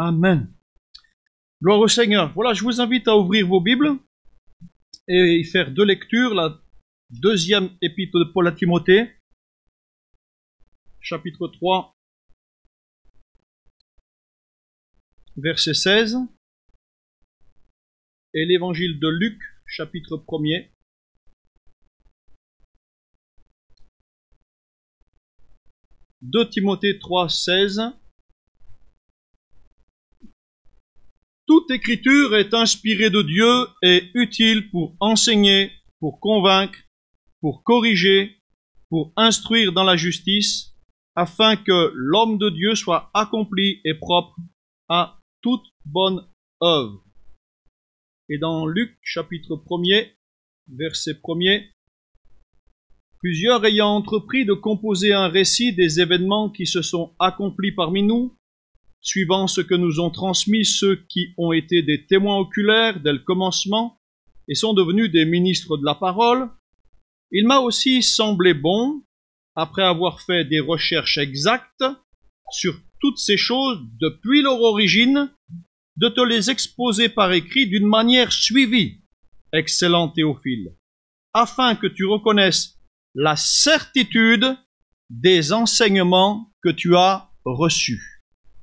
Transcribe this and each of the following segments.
Amen. Gloire au Seigneur. Voilà, je vous invite à ouvrir vos Bibles et y faire deux lectures. La deuxième épître de Paul à Timothée, chapitre 3, verset 16, et l'évangile de Luc, chapitre 1er, de Timothée 3, 16. Toute écriture est inspirée de Dieu et utile pour enseigner, pour convaincre, pour corriger, pour instruire dans la justice, afin que l'homme de Dieu soit accompli et propre à toute bonne œuvre. Et dans Luc, chapitre 1er, verset 1er, plusieurs ayant entrepris de composer un récit des événements qui se sont accomplis parmi nous, suivant ce que nous ont transmis ceux qui ont été des témoins oculaires dès le commencement et sont devenus des ministres de la parole, il m'a aussi semblé bon, après avoir fait des recherches exactes sur toutes ces choses depuis leur origine, de te les exposer par écrit d'une manière suivie, excellent Théophile, afin que tu reconnaisses la certitude des enseignements que tu as reçus.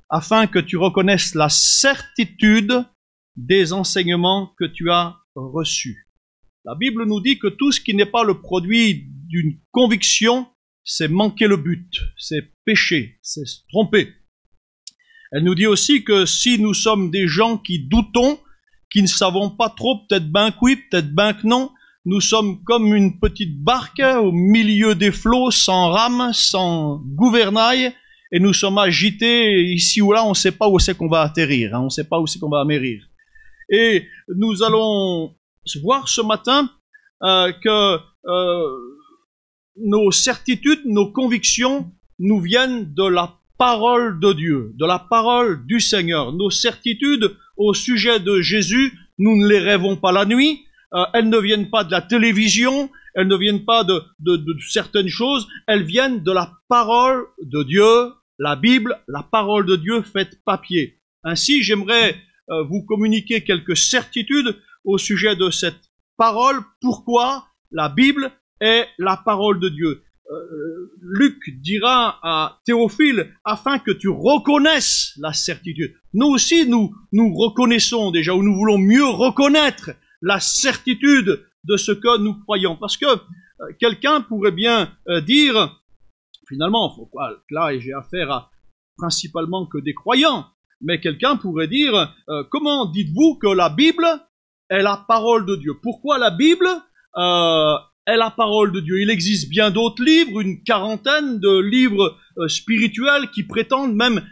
Afin que tu reconnaisses la certitude des enseignements que tu as reçus. La Bible nous dit que tout ce qui n'est pas le produit d'une conviction, c'est manquer le but, c'est pécher, c'est se tromper. Elle nous dit aussi que si nous sommes des gens qui doutons, qui ne savons pas trop, peut-être ben que oui, peut-être ben que non, nous sommes comme une petite barque au milieu des flots, sans rame, sans gouvernail, et nous sommes agités ici ou là, on ne sait pas où c'est qu'on va atterrir, on ne sait pas où c'est qu'on va amérir. Et nous allons voir ce matin que nos certitudes, nos convictions nous viennent de la parole de Dieu, de la parole du Seigneur. Nos certitudes au sujet de Jésus, nous ne les rêvons pas la nuit, elles ne viennent pas de la télévision, elles ne viennent pas de certaines choses, elles viennent de la parole de Dieu, la Bible, la parole de Dieu faite papier. Ainsi, j'aimerais vous communiquer quelques certitudes au sujet de cette parole, pourquoi la Bible est la parole de Dieu. Luc dira à Théophile, afin que tu reconnaisses la certitude. Nous aussi, nous reconnaissons déjà, ou nous voulons mieux reconnaître la certitude de ce que nous croyons. Parce que quelqu'un pourrait bien dire, finalement, là j'ai affaire à principalement que des croyants, mais quelqu'un pourrait dire, comment dites-vous que la Bible est la parole de Dieu? Pourquoi la Bible est la parole de Dieu? Il existe bien d'autres livres, une quarantaine de livres spirituels qui prétendent même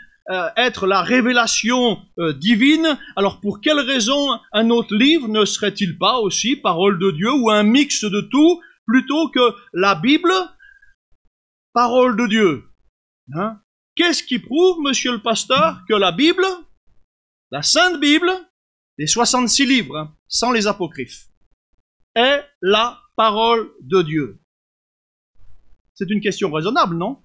être la révélation divine. Alors pour quelle raison un autre livre ne serait-il pas aussi parole de Dieu ou un mix de tout plutôt que la Bible, parole de Dieu? Qu'est-ce qui prouve, monsieur le pasteur, que la Bible, la Sainte Bible, les 66 livres, sans les apocryphes, est la parole de Dieu? C'est une question raisonnable, non?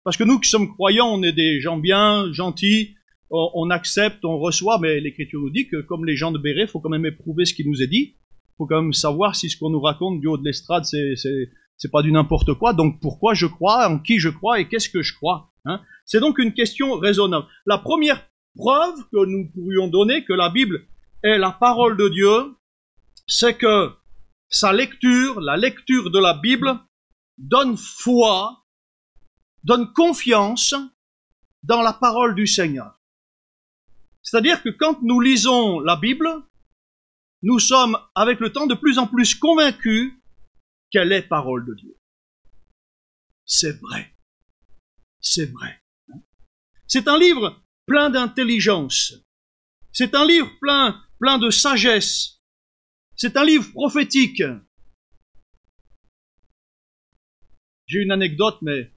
Parce que nous qui sommes croyants, on est des gens bien, gentils, on accepte, on reçoit, mais l'Écriture nous dit que comme les gens de Béret, il faut quand même éprouver ce qui nous est dit. Il faut quand même savoir si ce qu'on nous raconte du haut de l'estrade, c'est pas du n'importe quoi. Donc pourquoi je crois, en qui je crois et qu'est-ce que je crois, C'est donc une question raisonnable. La première preuve que nous pourrions donner que la Bible est la parole de Dieu, c'est que sa lecture, la lecture de la Bible, donne foi, donne confiance dans la parole du Seigneur. C'est-à-dire que quand nous lisons la Bible, nous sommes avec le temps de plus en plus convaincus qu'elle est parole de Dieu. C'est vrai. C'est vrai. C'est un livre plein d'intelligence. C'est un livre plein de sagesse. C'est un livre prophétique. J'ai une anecdote, mais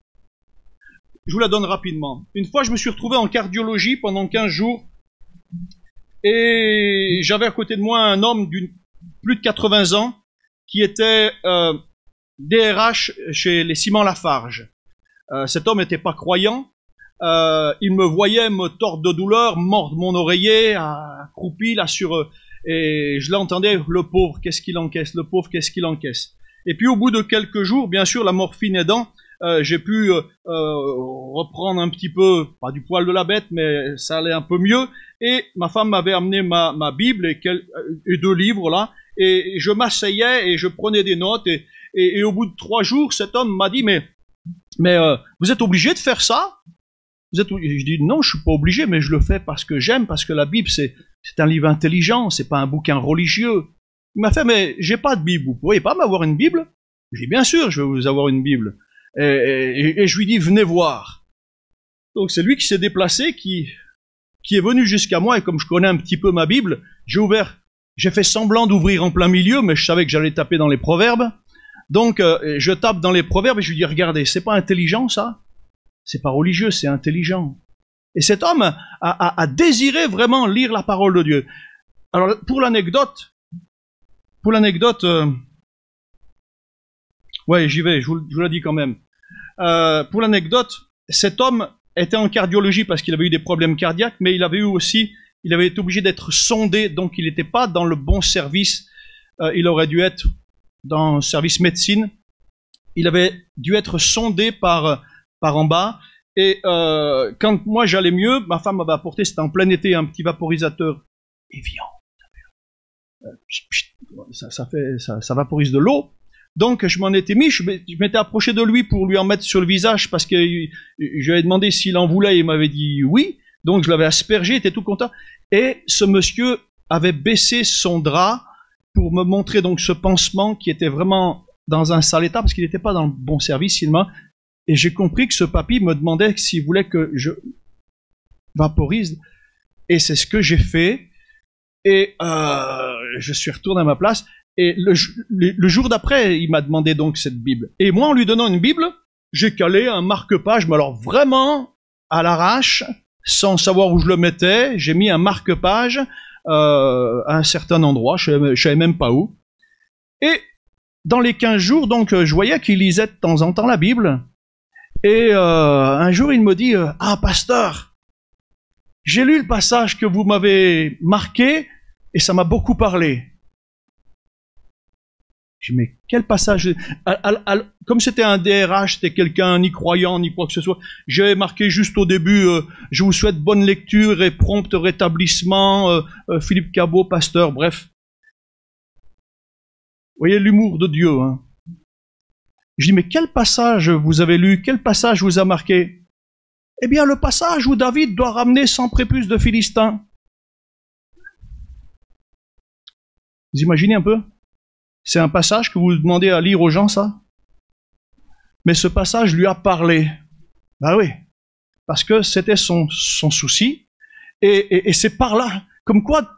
je vous la donne rapidement. Une fois, je me suis retrouvé en cardiologie pendant 15 jours et j'avais à côté de moi un homme d'une plus de 80 ans qui était DRH chez les Ciments Lafarge. Cet homme n'était pas croyant, il me voyait me tordre de douleur, mordre mon oreiller, accroupi là sur... et je l'entendais, le pauvre, qu'est-ce qu'il encaisse, le pauvre, qu'est-ce qu'il encaisse. Et puis au bout de quelques jours, bien sûr, la morphine aidant, j'ai pu reprendre un petit peu, pas du poil de la bête, mais ça allait un peu mieux. Et ma femme m'avait amené ma Bible et 2 livres là, et je m'asseyais et je prenais des notes. Et au bout de 3 jours, cet homme m'a dit mais vous êtes obligé de faire ça? Je dis non, je suis pas obligé, mais je le fais parce que j'aime, parce que la Bible c'est un livre intelligent, c'est pas un bouquin religieux. Il m'a fait mais j'ai pas de Bible, vous pourriez pas m'avoir une Bible? J'ai dit bien sûr, je vais vous avoir une Bible. Et je lui dis venez voir. Donc c'est lui qui s'est déplacé, qui est venu jusqu'à moi, et comme je connais un petit peu ma Bible, j'ai fait semblant d'ouvrir en plein milieu, mais je savais que j'allais taper dans les proverbes. Donc je tape dans les proverbes et je lui dis regardez, c'est pas intelligent ça? C'est pas religieux, c'est intelligent. Et cet homme a désiré vraiment lire la parole de Dieu. Alors pour l'anecdote, ouais j'y vais, je vous la dis quand même. Pour l'anecdote, cet homme était en cardiologie parce qu'il avait eu des problèmes cardiaques, mais il avait été obligé d'être sondé, donc il n'était pas dans le bon service. Il aurait dû être dans le service médecine. Il avait dû être sondé par en bas. Et quand moi j'allais mieux, ma femme m'avait apporté, c'était en plein été, un petit vaporisateur Evian. Ça vaporise de l'eau. Donc je m'en étais mis, je m'étais approché de lui pour lui en mettre sur le visage parce que je lui avais demandé s'il en voulait, il m'avait dit oui. Donc je l'avais aspergé, il était tout content. Et ce monsieur avait baissé son drap pour me montrer donc ce pansement qui était vraiment dans un sale état parce qu'il n'était pas dans le bon service. Et j'ai compris que ce papy me demandait s'il voulait que je vaporise. Et c'est ce que j'ai fait. Et je suis retourné à ma place. Et le jour d'après, il m'a demandé donc cette Bible. Et moi, en lui donnant une Bible, j'ai calé un marque-page, mais alors vraiment à l'arrache, sans savoir où je le mettais. J'ai mis un marque-page à un certain endroit, je savais même pas où. Et dans les 15 jours, donc, je voyais qu'il lisait de temps en temps la Bible. Et un jour, il me dit « Ah, pasteur, j'ai lu le passage que vous m'avez marqué et ça m'a beaucoup parlé. » Je dis « Mais quel passage ?» Comme c'était un DRH, c'était quelqu'un ni croyant, ni quoi que ce soit, j'avais marqué juste au début « Je vous souhaite bonne lecture et prompt rétablissement, Philippe Cabot, pasteur, bref. » Vous voyez l'humour de Dieu, hein. Je dis, mais quel passage vous avez lu? Quel passage vous a marqué? Eh bien, le passage où David doit ramener 100 prépuces de Philistins. Vous imaginez un peu? C'est un passage que vous demandez à lire aux gens, ça? Mais ce passage lui a parlé. Ben oui, parce que c'était son souci. Et c'est par là, comme quoi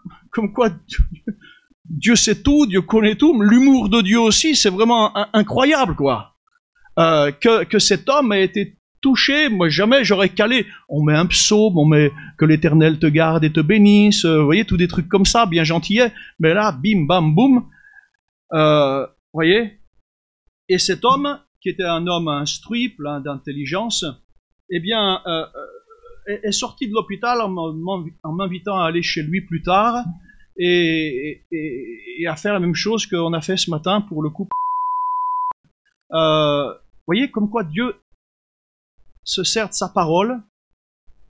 Dieu sait tout, Dieu connaît tout, l'humour de Dieu aussi, c'est vraiment incroyable, quoi. Que cet homme a été touché, moi jamais j'aurais calé. On met un psaume, on met que l'Éternel te garde et te bénisse, vous voyez, tous des trucs comme ça, bien gentillets. Mais là, bim, bam, boum, voyez. Et cet homme, qui était un homme instruit, plein d'intelligence, eh bien, est sorti de l'hôpital en m'invitant à aller chez lui plus tard. Et à faire la même chose qu'on a fait ce matin pour le couple. Voyez comme quoi Dieu se sert de sa parole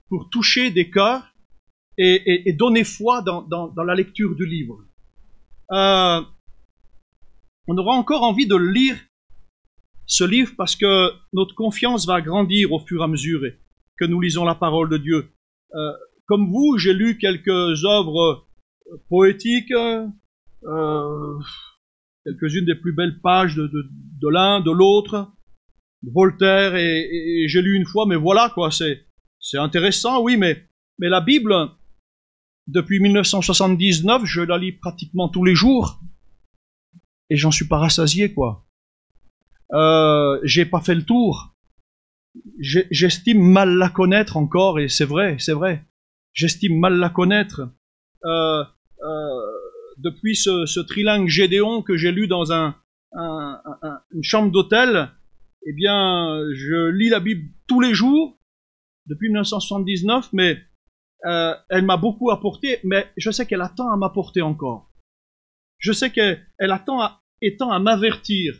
pour toucher des cœurs et donner foi dans la lecture du livre. On aura encore envie de lire ce livre parce que notre confiance va grandir au fur et à mesure que nous lisons la parole de Dieu. Comme vous, j'ai lu quelques œuvres poétique, quelques-unes des plus belles pages de l'un, de l'autre, de Voltaire, et j'ai lu une fois, mais voilà quoi, c'est intéressant, oui, mais la Bible, depuis 1979, je la lis pratiquement tous les jours, et j'en suis pas rassasié, quoi. J'ai pas fait le tour. J'estime mal la connaître encore, et c'est vrai, j'estime mal la connaître. Depuis ce trilingue Gédéon que j'ai lu dans une chambre d'hôtel, eh bien, je lis la Bible tous les jours, depuis 1979, mais elle m'a beaucoup apporté, mais je sais qu'elle attend à m'apporter encore. Je sais qu'elle attend étant à m'avertir,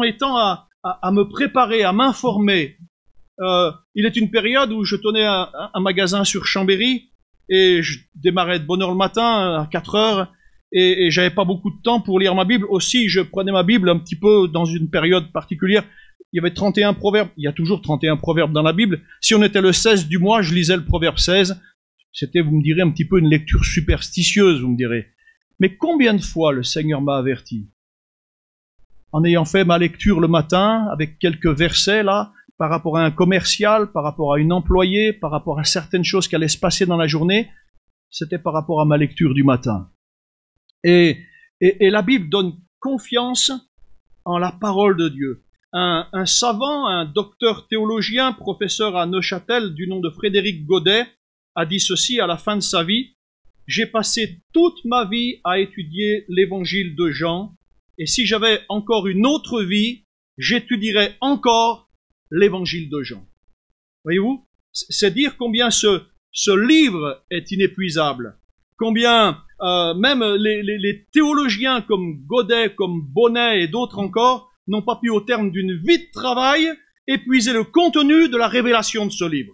étant à me préparer, à m'informer. Il est une période où je tenais un magasin sur Chambéry et je démarrais de bonne heure le matin à 4 heures et j'avais pas beaucoup de temps pour lire ma Bible. Aussi, je prenais ma Bible un petit peu dans une période particulière. Il y avait 31 proverbes. Il y a toujours 31 proverbes dans la Bible. Si on était le 16 du mois, je lisais le proverbe 16. C'était, vous me direz, un petit peu une lecture superstitieuse, vous me direz. Mais combien de fois le Seigneur m'a averti? En ayant fait ma lecture le matin, avec quelques versets là, par rapport à un commercial, par rapport à une employée, par rapport à certaines choses qui allaient se passer dans la journée, c'était par rapport à ma lecture du matin. Et la Bible donne confiance en la parole de Dieu. Un savant, un docteur théologien, professeur à Neuchâtel, du nom de Frédéric Godet, a dit ceci à la fin de sa vie: « J'ai passé toute ma vie à étudier l'évangile de Jean, et si j'avais encore une autre vie, j'étudierais encore l'évangile de Jean. » Voyez-vous, c'est dire combien ce livre est inépuisable, combien même les théologiens comme Godet, comme Bonnet et d'autres encore n'ont pas pu, au terme d'une vie de travail, épuiser le contenu de la révélation de ce livre.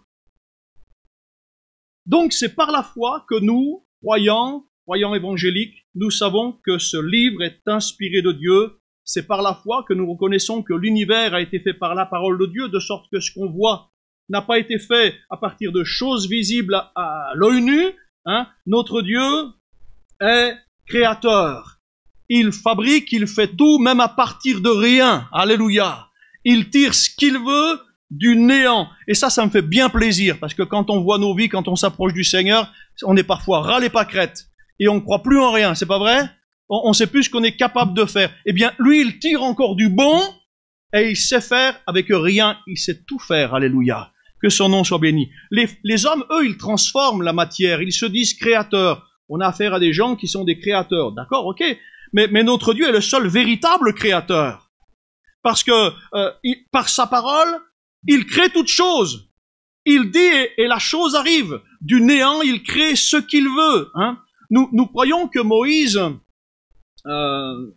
Donc c'est par la foi que nous, croyants évangéliques, nous savons que ce livre est inspiré de Dieu. C'est par la foi que nous reconnaissons que l'univers a été fait par la parole de Dieu, de sorte que ce qu'on voit n'a pas été fait à partir de choses visibles à l'œil nu. Notre Dieu est créateur. Il fabrique, il fait tout, même à partir de rien. Alléluia. Il tire ce qu'il veut du néant. Et ça me fait bien plaisir, parce que quand on voit nos vies, quand on s'approche du Seigneur, on est parfois ras les pâquerettes. Et on ne croit plus en rien, c'est pas vrai? On sait plus ce qu'on est capable de faire. Eh bien, lui, il tire encore du bon, et il sait faire avec rien. Il sait tout faire. Alléluia. Que son nom soit béni. Les hommes, eux, ils transforment la matière. Ils se disent créateurs. On a affaire à des gens qui sont des créateurs. D'accord, ok. Mais notre Dieu est le seul véritable créateur. Parce que, par sa parole, il crée toute chose. Il dit et la chose arrive. Du néant, il crée ce qu'il veut. Nous croyons que Moïse,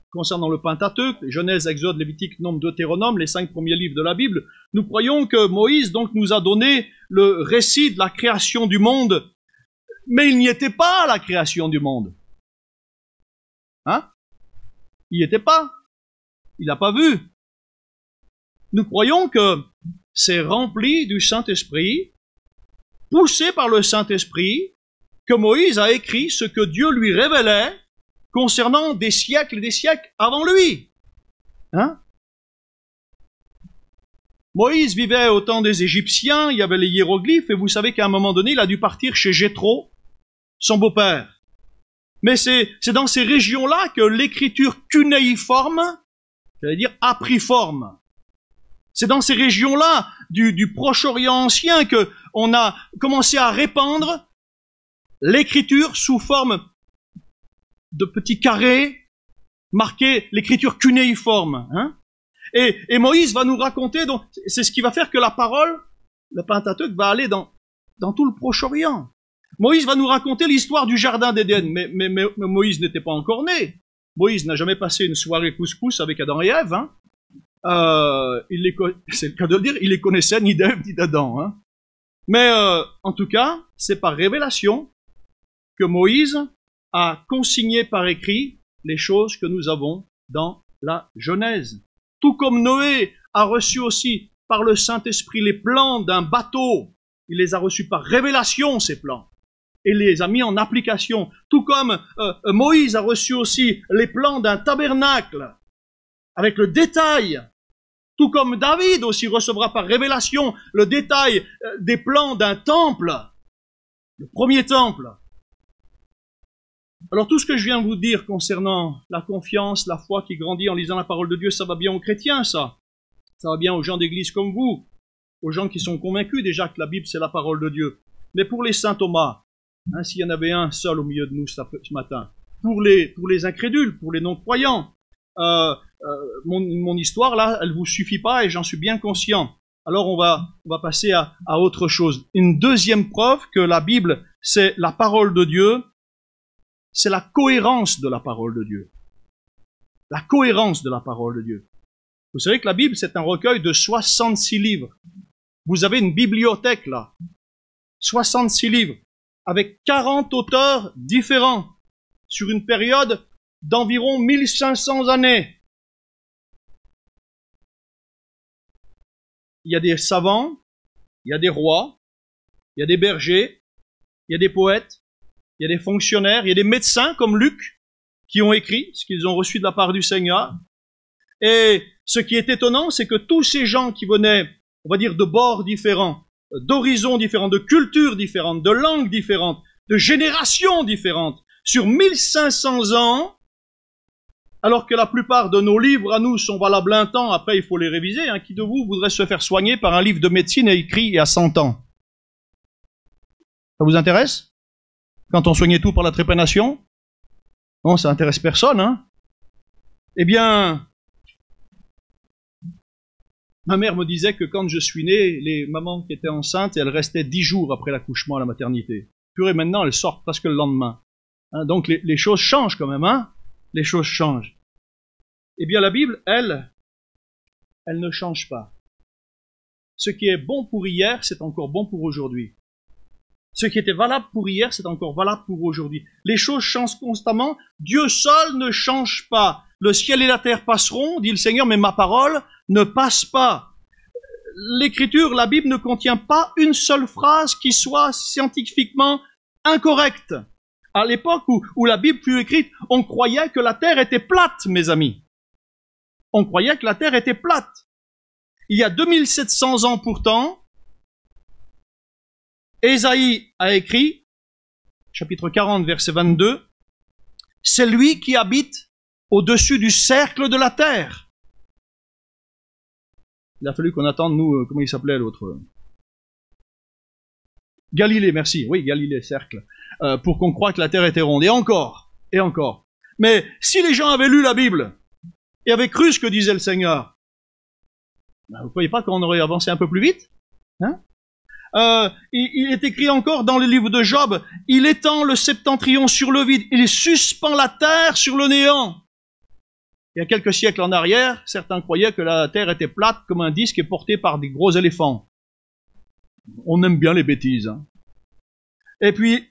concernant le Pentateuque, Genèse, Exode, Lévitique, Nombre, Deutéronome, les 5 premiers livres de la Bible, nous croyons que Moïse donc nous a donné le récit de la création du monde, mais il n'y était pas à la création du monde. Il n'y était pas. Il n'a pas vu. Nous croyons que c'est rempli du Saint-Esprit, poussé par le Saint-Esprit, que Moïse a écrit ce que Dieu lui révélait concernant des siècles et des siècles avant lui. Moïse vivait au temps des Égyptiens, il y avait les hiéroglyphes, et vous savez qu'à un moment donné, il a dû partir chez Jéthro, son beau-père. Mais c'est dans ces régions-là que l'écriture cunéiforme, c'est-à-dire a pris forme. C'est dans ces régions-là du Proche-Orient ancien que on a commencé à répandre l'écriture sous forme de petits carrés, marqués l'écriture cunéiforme. Et Moïse va nous raconter, donc c'est ce qui va faire que la parole, le Pentateuque, va aller dans tout le Proche-Orient. Moïse va nous raconter l'histoire du jardin d'Éden, mais Moïse n'était pas encore né. Moïse n'a jamais passé une soirée couscous avec Adam et Ève. C'est le cas de le dire, il les connaissait ni d'Ève ni d'Adam. Mais en tout cas, c'est par révélation que Moïse a consigné par écrit les choses que nous avons dans la Genèse. Tout comme Noé a reçu aussi par le Saint-Esprit les plans d'un bateau, il les a reçus par révélation, ces plans, et les a mis en application. Tout comme Moïse a reçu aussi les plans d'un tabernacle, avec le détail. Tout comme David aussi recevra par révélation le détail des plans d'un temple, le premier temple. Alors tout ce que je viens de vous dire concernant la confiance, la foi qui grandit en lisant la parole de Dieu, ça va bien aux chrétiens, ça. Ça va bien aux gens d'église comme vous, aux gens qui sont convaincus déjà que la Bible c'est la parole de Dieu. Mais pour les saint Thomas, s'il y en avait un seul au milieu de nous ce matin, pour les incrédules, pour les non-croyants, mon histoire là, elle vous suffit pas et j'en suis bien conscient. Alors on va passer à autre chose. Une deuxième preuve que la Bible, c'est la parole de Dieu, c'est la cohérence de la parole de Dieu. La cohérence de la parole de Dieu. Vous savez que la Bible, c'est un recueil de 66 livres. Vous avez une bibliothèque là. 66 livres, avec 40 auteurs différents, sur une période d'environ 1500 années. Il y a des savants, il y a des rois, il y a des bergers, il y a des poètes, il y a des fonctionnaires, il y a des médecins comme Luc, qui ont écrit ce qu'ils ont reçu de la part du Seigneur. Et ce qui est étonnant, c'est que tous ces gens qui venaient, on va dire, de bords différents, d'horizons différents, de cultures différentes, de langues différentes, de générations différentes, sur 1500 ans, alors que la plupart de nos livres à nous sont valables un temps, après il faut les réviser. Hein. Qui de vous voudrait se faire soigner par un livre de médecine écrit il y a 100 ans? Ça vous intéresse? Quand on soignait tout par la trépanation? Non, ça intéresse personne. Hein. Eh bien, ma mère me disait que quand je suis né, les mamans qui étaient enceintes, elles restaient 10 jours après l'accouchement à la maternité. Purée, maintenant, elles sortent presque le lendemain. Hein, donc les choses changent quand même, hein. Les choses changent. Eh bien, la Bible, elle ne change pas. Ce qui est bon pour hier, c'est encore bon pour aujourd'hui. Ce qui était valable pour hier, c'est encore valable pour aujourd'hui. Les choses changent constamment. Dieu seul ne change pas. Le ciel et la terre passeront, dit le Seigneur, mais ma parole ne passe pas. L'Écriture, la Bible ne contient pas une seule phrase qui soit scientifiquement incorrecte. À l'époque où la Bible fut écrite, on croyait que la terre était plate, mes amis. On croyait que la terre était plate. Il y a 2700 ans pourtant, Ésaïe a écrit, chapitre 40, verset 22, « C'est lui qui habite au-dessus du cercle de la terre. » Il a fallu qu'on attende, nous, comment il s'appelait l'autre? Galilée, merci. Oui, Galilée, cercle. Pour qu'on croie que la terre était ronde. Et encore. Et encore. Mais si les gens avaient lu la Bible et avaient cru ce que disait le Seigneur, ben, vous ne croyez pas qu'on aurait avancé un peu plus vite? Hein? Il est écrit encore dans le livre de Job, « Il étend le septentrion sur le vide, il suspend la terre sur le néant. » Il y a quelques siècles en arrière, certains croyaient que la terre était plate comme un disque et porté par des gros éléphants. On aime bien les bêtises. Hein. Et puis,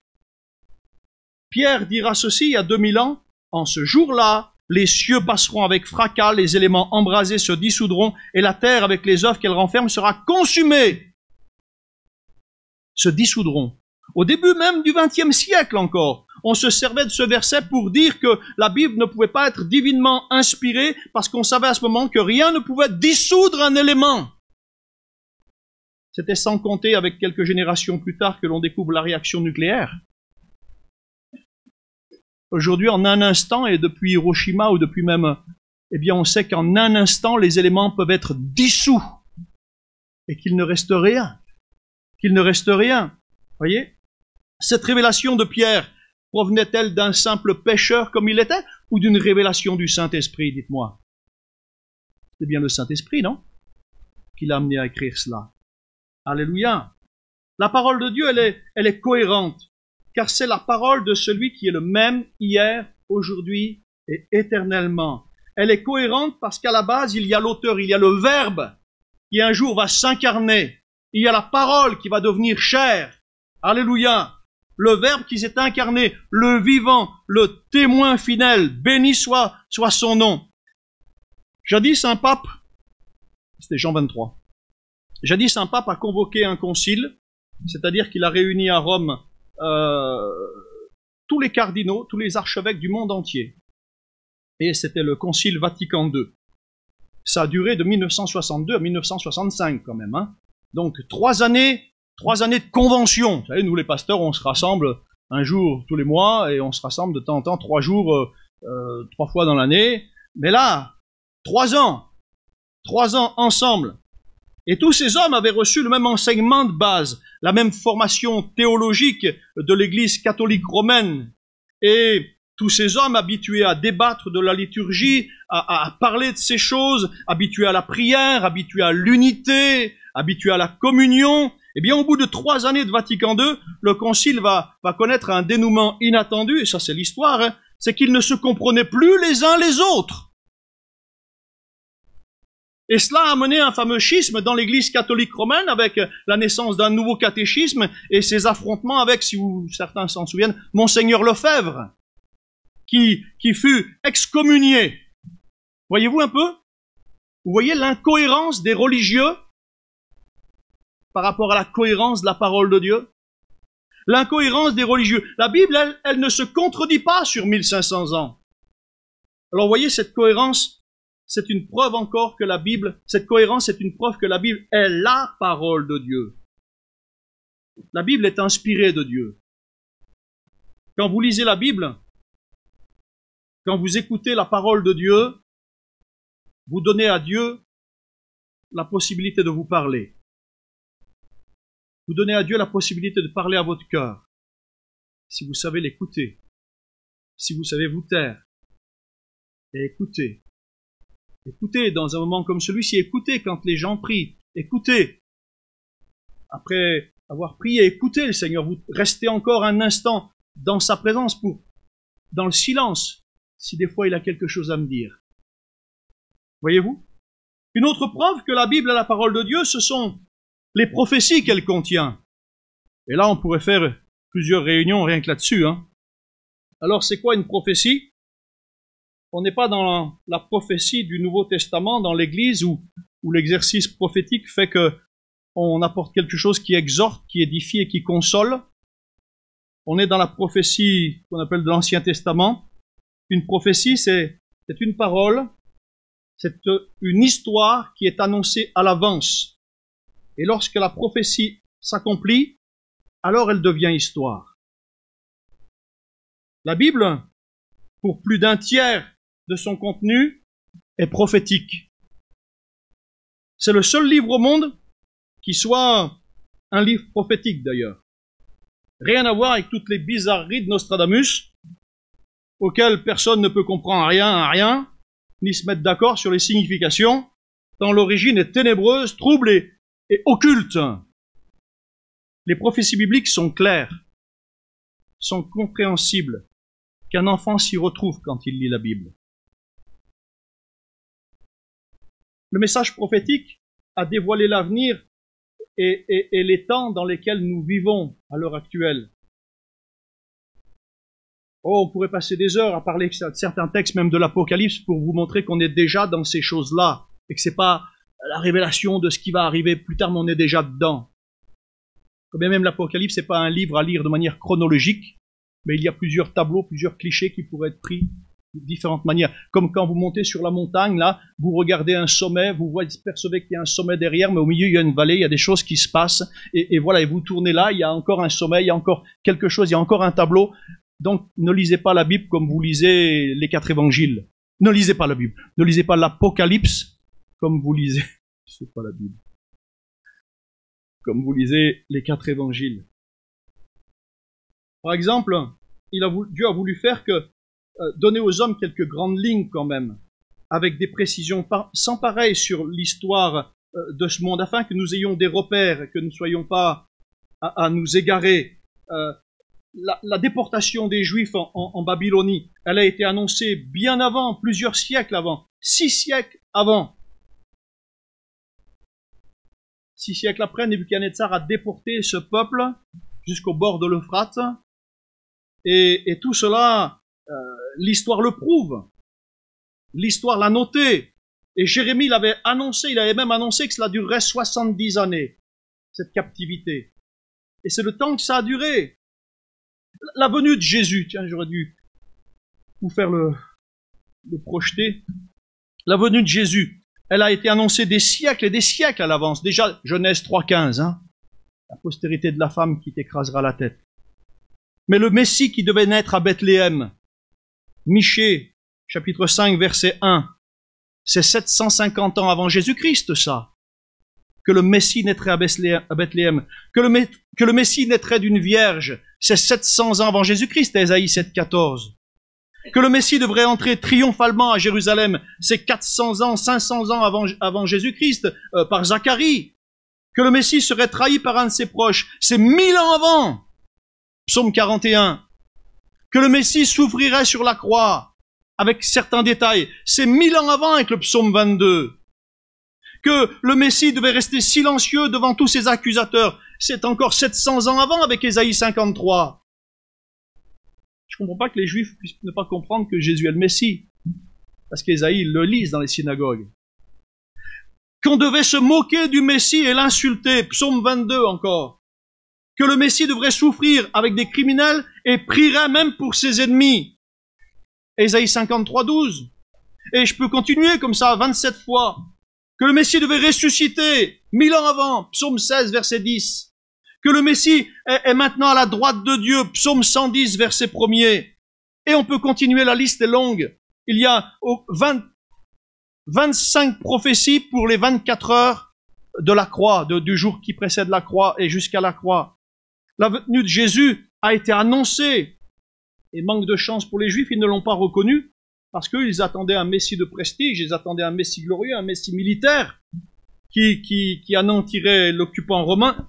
Pierre dira ceci il y a 2000 ans, « En ce jour-là, les cieux passeront avec fracas, les éléments embrasés se dissoudront, et la terre, avec les œuvres qu'elle renferme, sera consumée. » Se dissoudront. Au début même du XXe siècle encore, on se servait de ce verset pour dire que la Bible ne pouvait pas être divinement inspirée parce qu'on savait à ce moment que rien ne pouvait dissoudre un élément. C'était sans compter avec quelques générations plus tard que l'on découvre la réaction nucléaire. Aujourd'hui, en un instant, et depuis Hiroshima ou depuis même, eh bien, on sait qu'en un instant, les éléments peuvent être dissous et qu'il ne reste rien. Qu'il ne reste rien. Voyez? Cette révélation de Pierre provenait-elle d'un simple pécheur comme il était ou d'une révélation du Saint-Esprit, dites-moi? C'est bien le Saint-Esprit, non? Qui l'a amené à écrire cela. Alléluia. La parole de Dieu, elle est cohérente, car c'est la parole de celui qui est le même hier, aujourd'hui et éternellement. Elle est cohérente parce qu'à la base, il y a l'auteur, il y a le Verbe qui un jour va s'incarner. Il y a la parole qui va devenir chair. Alléluia. Le Verbe qui s'est incarné, le vivant, le témoin fidèle, béni soit son nom. Jadis, un pape, c'était Jean 23, jadis un pape a convoqué un concile, c'est-à-dire qu'il a réuni à Rome tous les cardinaux, tous les archevêques du monde entier. Et c'était le concile Vatican II. Ça a duré de 1962 à 1965 quand même. Hein. Donc 3 années de convention. Vous savez, nous les pasteurs, on se rassemble un jour tous les mois et on se rassemble de temps en temps 3 jours, 3 fois dans l'année. Mais là, 3 ans ensemble. Et tous ces hommes avaient reçu le même enseignement de base, la même formation théologique de l'Église catholique romaine. Et tous ces hommes habitués à débattre de la liturgie, à parler de ces choses, habitués à la prière, habitués à l'unité, habitués à la communion. Eh bien, au bout de 3 années de Vatican II, le Concile va connaître un dénouement inattendu, et ça c'est l'histoire, hein, c'est qu'ils ne se comprenaient plus les uns les autres. Et cela a amené un fameux schisme dans l'Église catholique romaine avec la naissance d'un nouveau catéchisme et ses affrontements avec, si certains s'en souviennent, Monseigneur Lefebvre, qui fut excommunié. Voyez-vous un peu? Vous voyez l'incohérence des religieux par rapport à la cohérence de la parole de Dieu? L'incohérence des religieux. La Bible, elle ne se contredit pas sur 1500 ans. Alors, vous voyez, cette cohérence, c'est une preuve encore que la Bible, cette cohérence est une preuve que la Bible est la parole de Dieu. La Bible est inspirée de Dieu. Quand vous lisez la Bible, quand vous écoutez la parole de Dieu, vous donnez à Dieu la possibilité de vous parler. Vous donnez à Dieu la possibilité de parler à votre cœur. Si vous savez l'écouter, si vous savez vous taire et écouter. Écoutez dans un moment comme celui-ci, écoutez quand les gens prient, écoutez. Après avoir prié, écoutez le Seigneur, vous restez encore un instant dans sa présence dans le silence, si des fois il a quelque chose à me dire. Voyez-vous? Une autre preuve que la Bible est la parole de Dieu, ce sont les prophéties qu'elle contient. Et là, on pourrait faire plusieurs réunions rien que là-dessus, hein. Alors, c'est quoi une prophétie? On n'est pas dans la prophétie du Nouveau Testament, dans l'Église, où l'exercice prophétique fait que on apporte quelque chose qui exhorte, qui édifie et qui console. On est dans la prophétie qu'on appelle de l'Ancien Testament. Une prophétie, c'est une parole, c'est une histoire qui est annoncée à l'avance. Et lorsque la prophétie s'accomplit, alors elle devient histoire. La Bible, pour plus d'un tiers de son contenu, est prophétique. C'est le seul livre au monde qui soit un livre prophétique d'ailleurs. Rien à voir avec toutes les bizarreries de Nostradamus, auxquelles personne ne peut comprendre rien, ni se mettre d'accord sur les significations, tant l'origine est ténébreuse, trouble et occulte. Les prophéties bibliques sont claires, sont compréhensibles, qu'un enfant s'y retrouve quand il lit la Bible. Le message prophétique a dévoilé l'avenir et les temps dans lesquels nous vivons à l'heure actuelle. Oh, on pourrait passer des heures à parler de certains textes, même de l'Apocalypse, pour vous montrer qu'on est déjà dans ces choses-là, et que c'est pas la révélation de ce qui va arriver plus tard, mais on est déjà dedans. Quand bien même l'Apocalypse, c'est pas un livre à lire de manière chronologique, mais il y a plusieurs tableaux, plusieurs clichés qui pourraient être pris de différentes manières. Comme quand vous montez sur la montagne, là, vous regardez un sommet, vous percevez qu'il y a un sommet derrière, mais au milieu, il y a une vallée, il y a des choses qui se passent, et voilà, et vous tournez là, il y a encore un sommet, il y a encore quelque chose, il y a encore un tableau. Donc, ne lisez pas la Bible comme vous lisez les 4 évangiles. Ne lisez pas la Bible. Ne lisez pas l'Apocalypse comme vous lisez, c'est pas la Bible, comme vous lisez les 4 évangiles. Par exemple, Dieu a voulu faire que donner aux hommes quelques grandes lignes quand même, avec des précisions sans pareil sur l'histoire de ce monde, afin que nous ayons des repères, que nous ne soyons pas à nous égarer. La déportation des Juifs en Babylonie, elle a été annoncée bien avant, plusieurs siècles avant, 6 siècles avant. 6 siècles après, Nebuchadnezzar a déporté ce peuple jusqu'au bord de l'Euphrate, et tout cela, l'histoire le prouve, l'histoire l'a noté, et Jérémie l'avait annoncé, il avait même annoncé que cela durerait 70 années, cette captivité. Et c'est le temps que ça a duré. La venue de Jésus, tiens, j'aurais dû vous faire le projeter. La venue de Jésus, elle a été annoncée des siècles et des siècles à l'avance. Déjà, Genèse 3,15, hein, la postérité de la femme qui t'écrasera la tête. Mais le Messie qui devait naître à Bethléem, Michée, chapitre 5, verset 1, c'est 750 ans avant Jésus-Christ, ça. Que le Messie naîtrait à Bethléem, que le Messie naîtrait d'une vierge, c'est 700 ans avant Jésus-Christ, Ésaïe 7,14. Que le Messie devrait entrer triomphalement à Jérusalem, c'est 400 ans, 500 ans avant Jésus-Christ, par Zacharie. que le Messie serait trahi par un de ses proches. C'est 1000 ans avant, psaume 41, que le Messie souffrirait sur la croix, avec certains détails. C'est 1000 ans avant avec le psaume 22. Que le Messie devait rester silencieux devant tous ses accusateurs. C'est encore 700 ans avant avec Ésaïe 53. Je ne comprends pas que les Juifs puissent ne pas comprendre que Jésus est le Messie. Parce qu'Ésaïe, ils le lisent dans les synagogues. Qu'on devait se moquer du Messie et l'insulter. Psaume 22 encore. Que le Messie devrait souffrir avec des criminels et prierait même pour ses ennemis. Ésaïe 53, 12. Et je peux continuer comme ça 27 fois. Que le Messie devait ressusciter 1000 ans avant. Psaume 16, verset 10. Que le Messie est maintenant à la droite de Dieu. Psaume 110, verset 1er. Et on peut continuer, la liste est longue. Il y a 25 prophéties pour les 24 heures de la croix, du jour qui précède la croix et jusqu'à la croix. La venue de Jésus a été annoncée. Et manque de chance pour les Juifs, ils ne l'ont pas reconnu parce qu'ils attendaient un Messie de prestige, ils attendaient un Messie glorieux, un Messie militaire qui anéantirait l'occupant romain,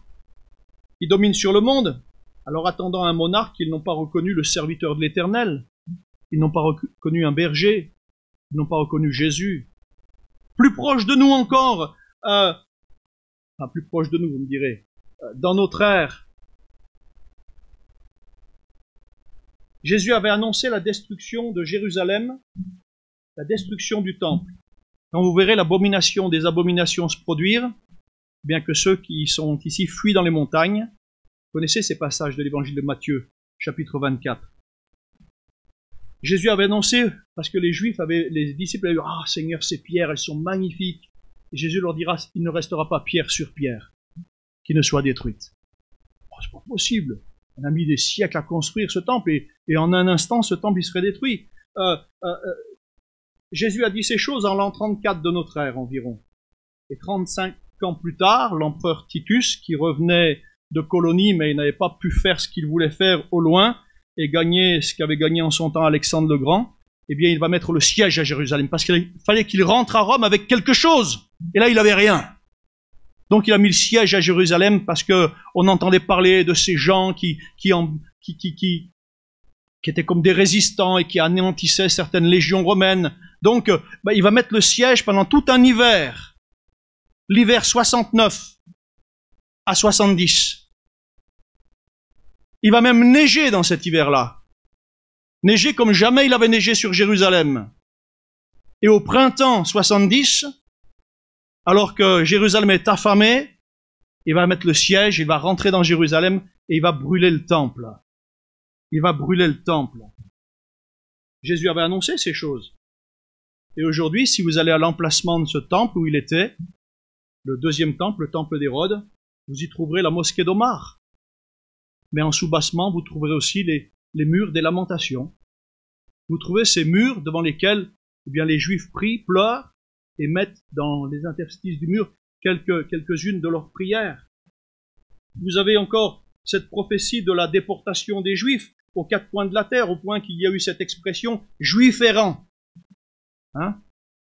qui domine sur le monde. Alors attendant un monarque, ils n'ont pas reconnu le serviteur de l'Éternel. Ils n'ont pas reconnu un berger. Ils n'ont pas reconnu Jésus. Plus proche de nous encore, plus proche de nous, vous me direz, dans notre ère, Jésus avait annoncé la destruction de Jérusalem, la destruction du temple. Quand vous verrez l'abomination des abominations se produire, bien que ceux qui sont ici fuient dans les montagnes, vous connaissez ces passages de l'évangile de Matthieu, chapitre 24. Jésus avait annoncé, parce que les disciples avaient dit, ah Seigneur, ces pierres, elles sont magnifiques. Et Jésus leur dira, il ne restera pas pierre sur pierre qui ne soit détruite. Oh, c'est pas possible. On a mis des siècles à construire ce temple et en un instant, ce temple il serait détruit. Jésus a dit ces choses en l'an 34 de notre ère environ. Et 35 ans plus tard, l'empereur Titus, qui revenait de colonie, mais il n'avait pas pu faire ce qu'il voulait faire au loin, et gagner ce qu'avait gagné en son temps Alexandre le Grand, eh bien il va mettre le siège à Jérusalem, parce qu'il fallait qu'il rentre à Rome avec quelque chose. Et là, il n'avait rien. Donc il a mis le siège à Jérusalem parce que on entendait parler de ces gens qui étaient comme des résistants et qui anéantissaient certaines légions romaines. Donc il va mettre le siège pendant tout un hiver. L'hiver 69 à 70. Il va même neiger dans cet hiver-là. Neiger comme jamais il avait neigé sur Jérusalem. Et au printemps 70, alors que Jérusalem est affamée, il va mettre le siège, il va rentrer dans Jérusalem et il va brûler le temple. Il va brûler le temple. Jésus avait annoncé ces choses. Et aujourd'hui, si vous allez à l'emplacement de ce temple où il était, le deuxième temple, le temple d'Hérode, vous y trouverez la mosquée d'Omar. Mais en sous-bassement, vous trouverez aussi les murs des lamentations. Vous trouvez ces murs devant lesquels les Juifs prient, pleurent, et mettent dans les interstices du mur quelques-unes de leurs prières. Vous avez encore cette prophétie de la déportation des Juifs aux quatre coins de la terre, au point qu'il y a eu cette expression « Juif errant ». Hein?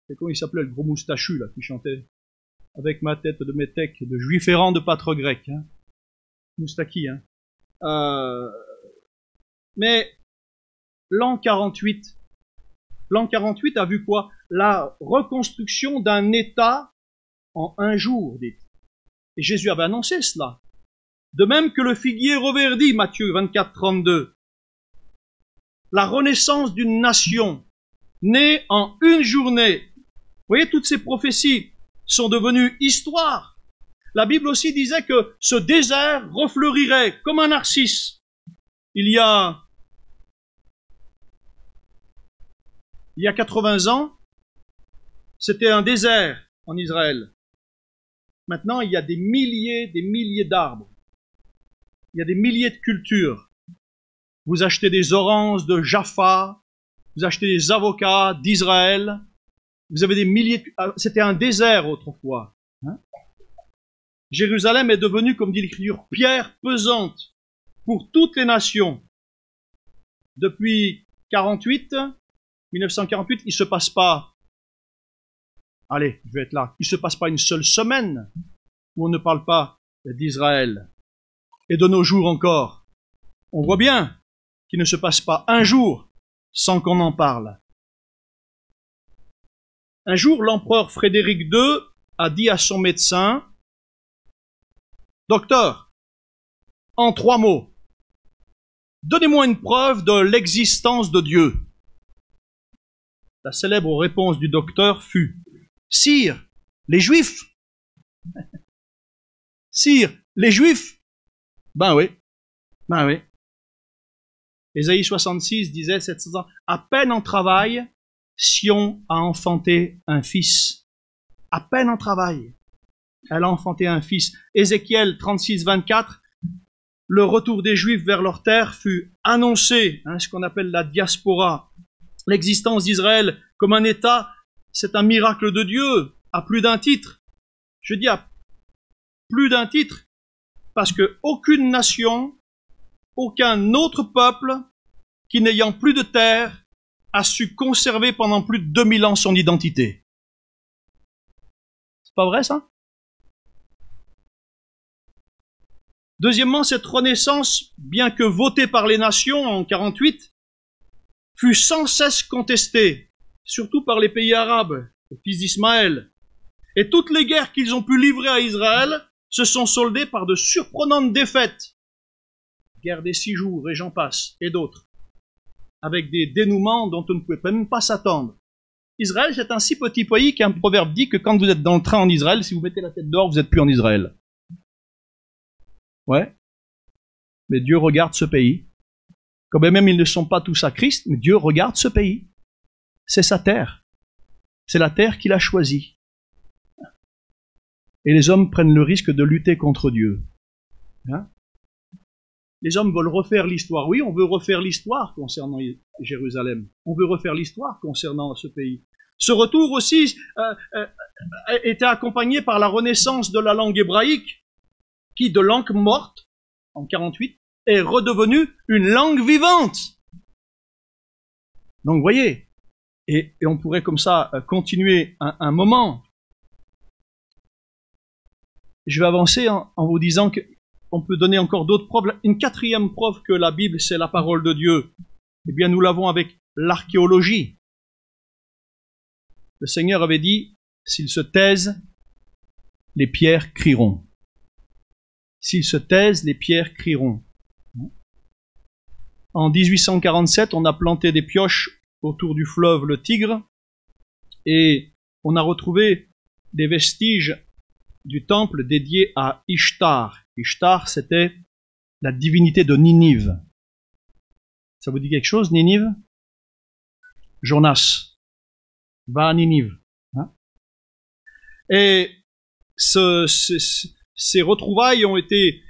C'est comment il s'appelait le gros moustachu là qui chantait « Avec ma tête de métèque, de Juif errant de pâtre grec hein? ». Moustaki. Hein? Mais l'an 48 a vu quoi? La reconstruction d'un État en un jour, dites. Et Jésus avait annoncé cela. De même que le figuier reverdit, Matthieu 24, 32. La renaissance d'une nation née en une journée. Vous voyez, toutes ces prophéties sont devenues histoire. La Bible aussi disait que ce désert refleurirait comme un narcisse. Il y a 80 ans, c'était un désert en Israël. Maintenant, il y a des milliers d'arbres. Il y a des milliers de cultures. Vous achetez des oranges de Jaffa, vous achetez des avocats d'Israël, vous avez des milliers de... C'était un désert autrefois. Hein? Jérusalem est devenue, comme dit l'Écriture, pierre pesante pour toutes les nations. Depuis 1948, il se passe pas, allez, je vais être là, il se passe pas une seule semaine où on ne parle pas d'Israël. Et de nos jours encore, on voit bien qu'il ne se passe pas un jour sans qu'on en parle. Un jour, l'empereur Frédéric II a dit à son médecin, « Docteur, en 3 mots, donnez-moi une preuve de l'existence de Dieu. » La célèbre réponse du docteur fut, « Sire, les Juifs !» Sire, les Juifs? Ben oui. Ésaïe 66 disait, à peine en travail, Sion a enfanté un fils. À peine en travail, elle a enfanté un fils. Ézéchiel 36, 24, le retour des Juifs vers leur terre fut annoncé, ce qu'on appelle la diaspora. L'existence d'Israël comme un État, c'est un miracle de Dieu, à plus d'un titre. Je dis à plus d'un titre, parce que aucune nation, aucun autre peuple, qui n'ayant plus de terre, a su conserver pendant plus de 2000 ans son identité. C'est pas vrai, ça? Deuxièmement, cette renaissance, bien que votée par les nations en 48, fut sans cesse contestée, surtout par les pays arabes, les fils d'Ismaël. Et toutes les guerres qu'ils ont pu livrer à Israël se sont soldées par de surprenantes défaites. Guerre des 6 jours, et j'en passe, et d'autres, avec des dénouements dont on ne pouvait même pas s'attendre. Israël, c'est un si petit pays qu'un proverbe dit que quand vous êtes dans le train en Israël, si vous mettez la tête dehors, vous n'êtes plus en Israël. Ouais. Mais Dieu regarde ce pays. Quand même ils ne sont pas tous à Christ, mais Dieu regarde ce pays. C'est sa terre. C'est la terre qu'il a choisie. Et les hommes prennent le risque de lutter contre Dieu. Les hommes veulent refaire l'histoire. Oui, on veut refaire l'histoire concernant Jérusalem. On veut refaire l'histoire concernant ce pays. Ce retour aussi était accompagné par la renaissance de la langue hébraïque, qui, de langue morte, en 48, est redevenue une langue vivante. Donc, vous voyez, et on pourrait comme ça continuer un moment. Je vais avancer en vous disant qu'on peut donner encore d'autres preuves. Une 4e preuve que la Bible, c'est la parole de Dieu. Eh bien, nous l'avons avec l'archéologie. Le Seigneur avait dit, s'ils se taisent, les pierres crieront. S'ils se taisent, les pierres crieront. En 1847, on a planté des pioches autour du fleuve le Tigre et on a retrouvé des vestiges du temple dédié à Ishtar. Ishtar, c'était la divinité de Ninive. Ça vous dit quelque chose, Ninive? Jonas va à Ninive. Et ces retrouvailles ont été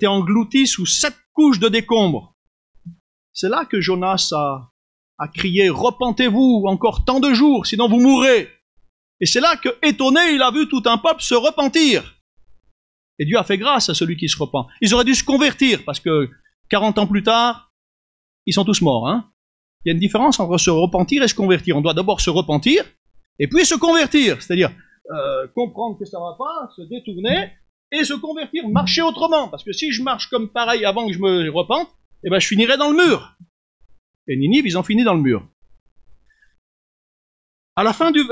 englouties sous 7 couches de décombres. C'est là que Jonas a crié « Repentez-vous encore tant de jours, sinon vous mourrez !» Et c'est là que, étonné, il a vu tout un peuple se repentir. Et Dieu a fait grâce à celui qui se repent. Ils auraient dû se convertir, parce que 40 ans plus tard, ils sont tous morts. Il y a une différence entre se repentir et se convertir. On doit d'abord se repentir, et puis se convertir. C'est-à-dire comprendre que ça ne va pas, se détourner, et se convertir, marcher autrement. Parce que si je marche comme pareil avant que je me repente, eh ben je finirai dans le mur. Et Ninive, ils ont fini dans le mur. À la fin du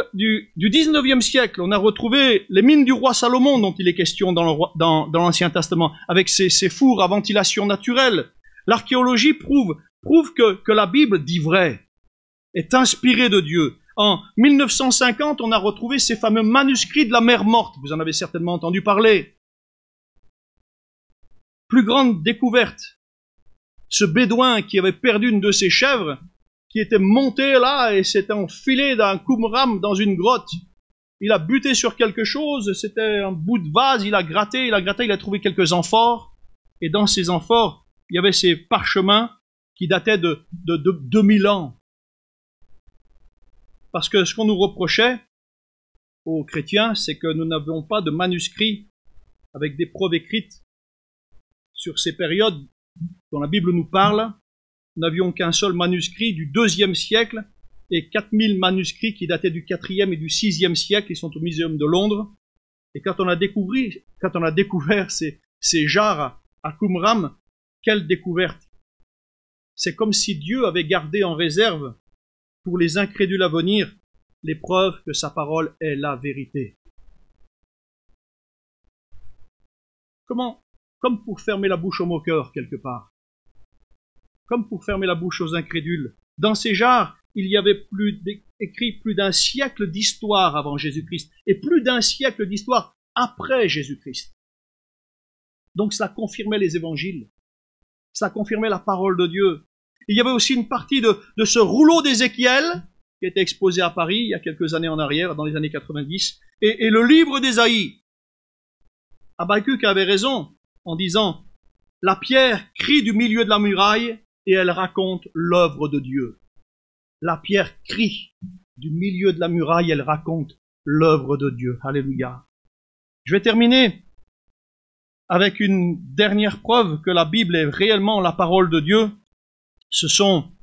19e siècle, on a retrouvé les mines du roi Salomon dont il est question dans l'Ancien Testament, avec ses fours à ventilation naturelle. L'archéologie prouve que la Bible dit vrai, est inspirée de Dieu. En 1950, on a retrouvé ces fameux manuscrits de la mer Morte. Vous en avez certainement entendu parler. Plus grande découverte. Ce bédouin qui avait perdu une de ses chèvres, qui était monté là et s'était enfilé d'un koumram dans une grotte. Il a buté sur quelque chose, c'était un bout de vase, il a gratté, il a trouvé quelques amphores. Et dans ces amphores, il y avait ces parchemins qui dataient de 2000 ans. Parce que ce qu'on nous reprochait aux chrétiens, c'est que nous n'avions pas de manuscrits avec des preuves écrites sur ces périodes dont la Bible nous parle. Nous n'avions qu'un seul manuscrit du 2e siècle et 4000 manuscrits qui dataient du 4e et du 6e siècle, ils sont au Muséum de Londres. Et quand on a découvert ces jarres à Qumran, quelle découverte! C'est comme si Dieu avait gardé en réserve pour les incrédules à venir les preuves que sa parole est la vérité. Comme pour fermer la bouche aux moqueurs quelque part. Comme pour fermer la bouche aux incrédules. Dans ces jarres, il y avait écrit plus d'un siècle d'histoire avant Jésus-Christ et plus d'un siècle d'histoire après Jésus-Christ. Donc cela confirmait les évangiles. Cela confirmait la parole de Dieu. Il y avait aussi une partie de ce rouleau d'Ézéchiel qui était exposé à Paris il y a quelques années en arrière, dans les années 90, et le livre d'Ésaïe. Habakkuk avait raison en disant « La pierre crie du milieu de la muraille et elle raconte l'œuvre de Dieu. » La pierre crie du milieu de la muraille, elle raconte l'œuvre de Dieu. Alléluia. Je vais terminer avec une dernière preuve que la Bible est réellement la parole de Dieu. Ce sont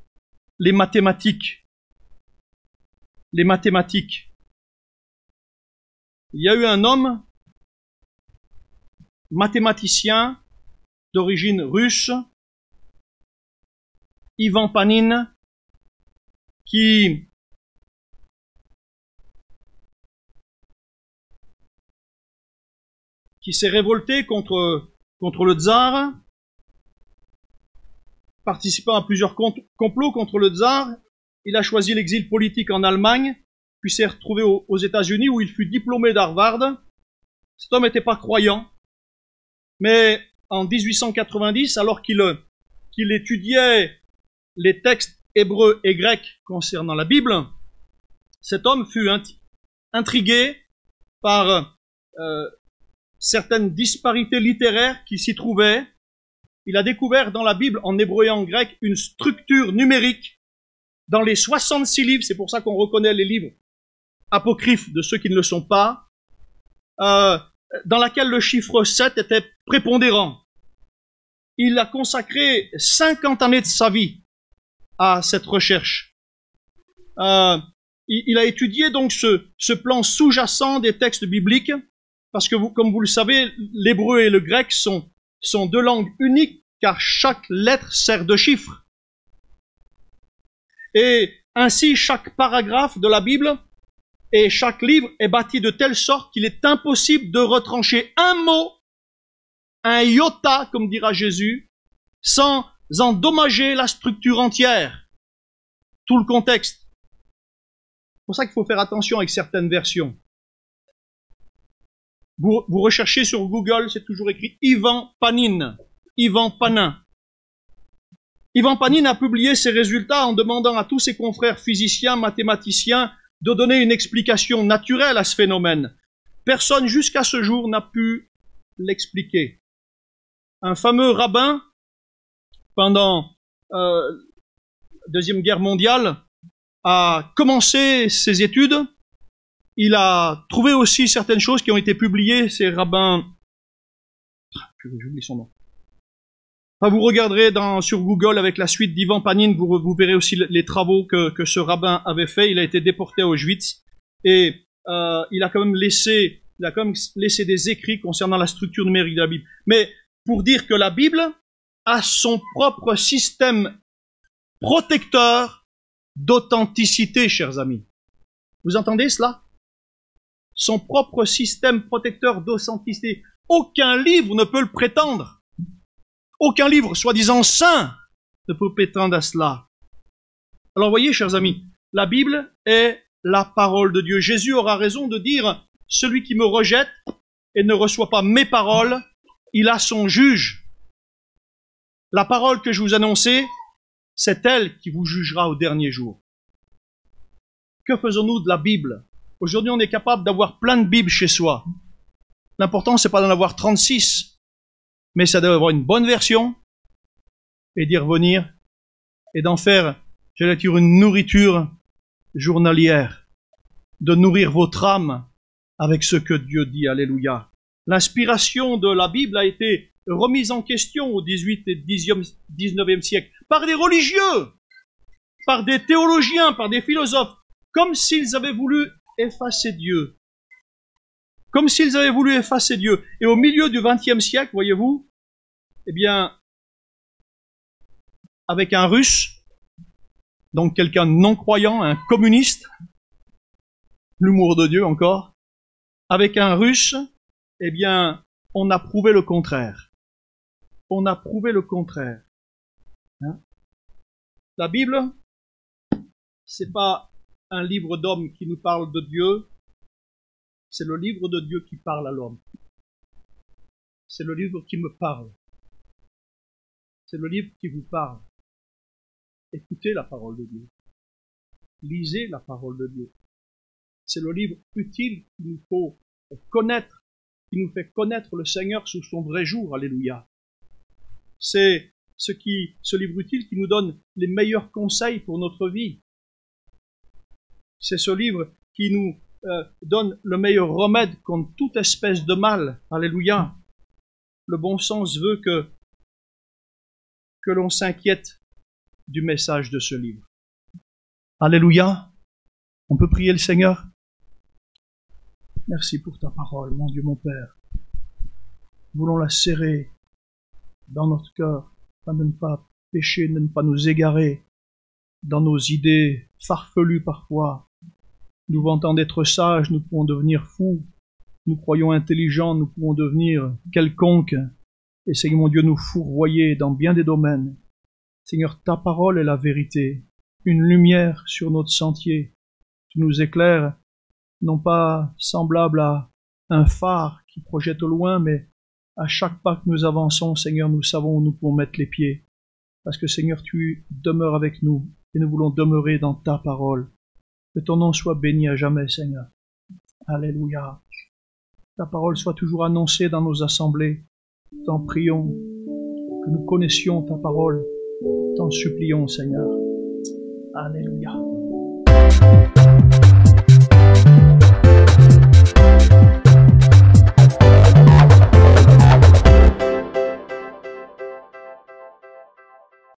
les mathématiques. Les mathématiques. Il y a eu un homme, mathématicien d'origine russe, Ivan Panine, qui s'est révolté contre le tsar, participant à plusieurs complots contre le tsar. Il a choisi l'exil politique en Allemagne, puis s'est retrouvé aux États-Unis où il fut diplômé d'Harvard. Cet homme n'était pas croyant, mais en 1890, alors qu'il étudiait les textes hébreux et grecs concernant la Bible, cet homme fut intrigué par certaines disparités littéraires qui s'y trouvaient. Il a découvert dans la Bible, en hébreu et en grec, une structure numérique dans les 66 livres, c'est pour ça qu'on reconnaît les livres apocryphes de ceux qui ne le sont pas, dans laquelle le chiffre 7 était prépondérant. Il a consacré 50 années de sa vie à cette recherche. Il a étudié donc ce plan sous-jacent des textes bibliques, parce que comme vous le savez, l'hébreu et le grec sont deux langues uniques, car chaque lettre sert de chiffre. Et ainsi, chaque paragraphe de la Bible et chaque livre est bâti de telle sorte qu'il est impossible de retrancher un mot, un iota, comme dira Jésus, sans endommager la structure entière, tout le contexte. C'est pour ça qu'il faut faire attention avec certaines versions. Vous recherchez sur Google, c'est toujours écrit Ivan Panine. Ivan Panin. Ivan Panine a publié ses résultats en demandant à tous ses confrères physiciens, mathématiciens, de donner une explication naturelle à ce phénomène. Personne jusqu'à ce jour n'a pu l'expliquer. Un fameux rabbin, pendant la Deuxième Guerre mondiale, a commencé ses études. Il a trouvé aussi certaines choses qui ont été publiées. Ces rabbins, j'oublie son nom. Enfin, vous regarderez sur Google avec la suite d'Ivan Panine, vous verrez aussi les travaux que ce rabbin avait fait. Il a été déporté à Auschwitz et il a quand même laissé des écrits concernant la structure numérique de la Bible. Mais pour dire que la Bible a son propre système protecteur d'authenticité, chers amis. Vous entendez cela? Son propre système protecteur d'authenticité. Aucun livre ne peut le prétendre. Aucun livre, soi-disant saint, ne peut prétendre à cela. Alors voyez, chers amis, la Bible est la parole de Dieu. Jésus aura raison de dire, celui qui me rejette et ne reçoit pas mes paroles, il a son juge. La parole que je vous annonçais, c'est elle qui vous jugera au dernier jour. Que faisons-nous de la Bible? Aujourd'hui, on est capable d'avoir plein de Bibles chez soi. L'important, c'est pas d'en avoir 36, mais c'est d'avoir une bonne version et d'y revenir et d'en faire, j'allais dire, une nourriture journalière, de nourrir votre âme avec ce que Dieu dit. Alléluia. L'inspiration de la Bible a été remise en question au XVIIIe et XIXe siècle par des religieux, par des théologiens, par des philosophes, comme s'ils avaient voulu effacer Dieu. comme s'ils avaient voulu effacer Dieu. Et au milieu du XXe siècle, voyez-vous, eh bien, avec un Russe, donc quelqu'un de non-croyant, un communiste, l'humour de Dieu encore, avec un Russe, eh bien, on a prouvé le contraire. On a prouvé le contraire. Hein? La Bible, c'est pas un livre d'hommes qui nous parle de Dieu, c'est le livre de Dieu qui parle à l'homme. C'est le livre qui me parle. C'est le livre qui vous parle. Écoutez la parole de Dieu. Lisez la parole de Dieu. C'est le livre utile qu'il nous faut connaître, qui nous fait connaître le Seigneur sous son vrai jour. Alléluia. C'est ce livre utile qui nous donne les meilleurs conseils pour notre vie. C'est ce livre qui nous donne le meilleur remède contre toute espèce de mal. Alléluia. Le bon sens veut que l'on s'inquiète du message de ce livre. Alléluia. On peut prier le Seigneur. Merci pour ta parole, mon Dieu, mon Père. Voulons la serrer dans notre cœur, afin de ne pas pécher, de ne pas nous égarer dans nos idées farfelues parfois. Nous vantant d'être sages, nous pouvons devenir fous. Nous croyons intelligents, nous pouvons devenir quelconques. Et Seigneur mon Dieu, nous fourvoyer dans bien des domaines. Seigneur, ta parole est la vérité, une lumière sur notre sentier. Tu nous éclaires, non pas semblable à un phare qui projette au loin, mais à chaque pas que nous avançons, Seigneur, nous savons où nous pouvons mettre les pieds. Parce que Seigneur, tu demeures avec nous, et nous voulons demeurer dans ta parole. Que ton nom soit béni à jamais, Seigneur. Alléluia. Ta parole soit toujours annoncée dans nos assemblées. T'en prions, que nous connaissions ta parole. T'en supplions, Seigneur. Alléluia.